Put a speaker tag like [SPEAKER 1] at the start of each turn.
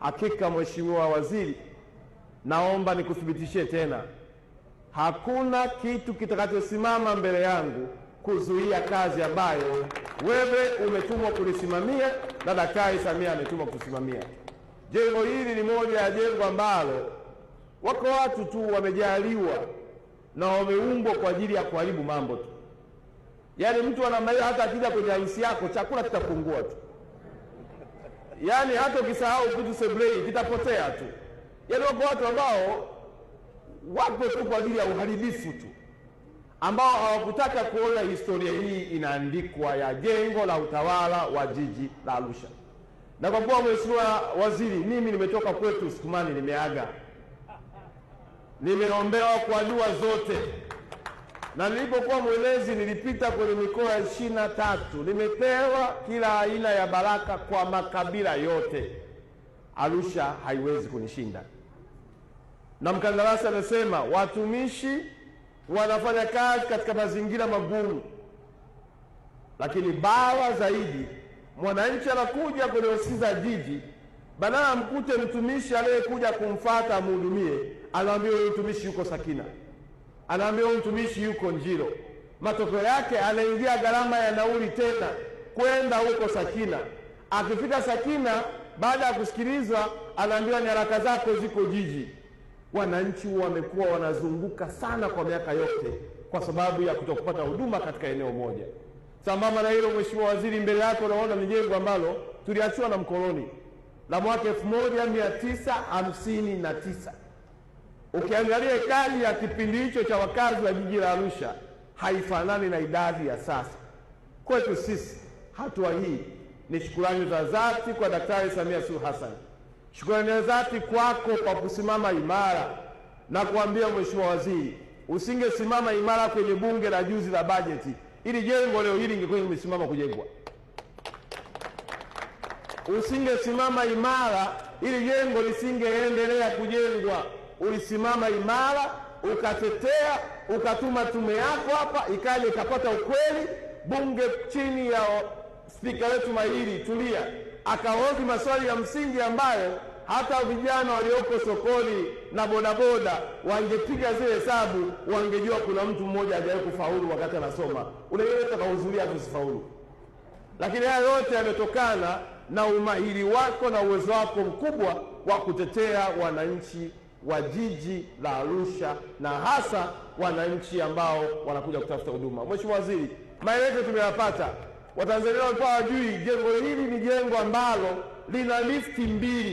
[SPEAKER 1] Hakika Mheshimiwa Waziri, naomba nikuthibitishie tena, hakuna kitu kitakachosimama mbele yangu kuzuia kazi ambayo wewe umetumwa kulisimamia na Daktari Samia ametumwa kusimamia. Jengo hili ni moja ya jengo ambalo wako watu tu wamejaliwa na wameumbwa kwa ajili ya kuharibu mambo tu. Yaani mtu anamaliza, hata akija kwenye harusi yako chakula kitapungua tu. Yaani hata ukisahau kitu sebuleni kitapotea tu. Yaani wako watu ambao wapo tu kwa ajili ya uharibifu tu, ambao hawakutaka kuona historia hii inaandikwa ya jengo la utawala wa jiji la Arusha. Na kwa kuwa Mheshimiwa Waziri, mimi nimetoka kwetu Sukumani, nimeaga, nimeombewa kwa dua zote, na nilipokuwa mwelezi nilipita kwenye mikoa 23, nimepewa kila aina ya baraka kwa makabila yote. Arusha haiwezi kunishinda. Na mkandarasi amesema watumishi wanafanya kazi katika mazingira magumu, lakini bora zaidi mwananchi anakuja kwenye ofisi za jiji, badala mkute mtumishi aliyekuja kumfuata amhudumie, anaambia huyu mtumishi yuko Sakina, anaambia huyu mtumishi yuko Njiro. Matokeo yake anaingia gharama ya nauli tena kwenda huko Sakina. Akifika Sakina, baada ya kusikilizwa, anaambiwa ni haraka zako ziko jiji. Wananchi wamekuwa wanazunguka sana kwa miaka yote kwa sababu ya kutokupata huduma katika eneo moja. Sambamba na hilo, Mheshimiwa Waziri, mbele yako naona ni jengo ambalo tuliachiwa na mkoloni la mwaka 1959. Ukiangalia hekali ya kipindi hicho cha wakazi wa jiji la Arusha haifanani na idadi ya sasa. Kwetu sisi, hatua hii ni shukrani za dhati kwa Daktari Samia Suluhu Hassan. Shukrani za dhati kwako kwa kusimama imara na kuambia Mheshimiwa Waziri, usingesimama imara kwenye bunge la juzi la bajeti, ili jengo leo hili ingekuwa limesimama kujengwa. Usingesimama imara, ili jengo lisingeendelea kujengwa. Ulisimama imara, ukatetea, ukatuma tume yako hapa, ikaja ikapata ukweli. Bunge chini ya spika wetu mahiri Tulia akahoji maswali ya msingi ambayo hata vijana walioko sokoni na bodaboda wangepiga zile hesabu, wangejua kuna mtu mmoja hajawahi kufaulu wakati anasoma. Unaweza kuhudhuria tusifaulu. Lakini haya yote yametokana na umahiri wako na uwezo wako mkubwa wa kutetea wananchi wa jiji la Arusha, na hasa wananchi ambao wanakuja kutafuta huduma. Mheshimiwa Waziri, maelezo tumeyapata. Watanzania walikuwa hawajui jengo hili ni jengo ambalo lina lifti 2.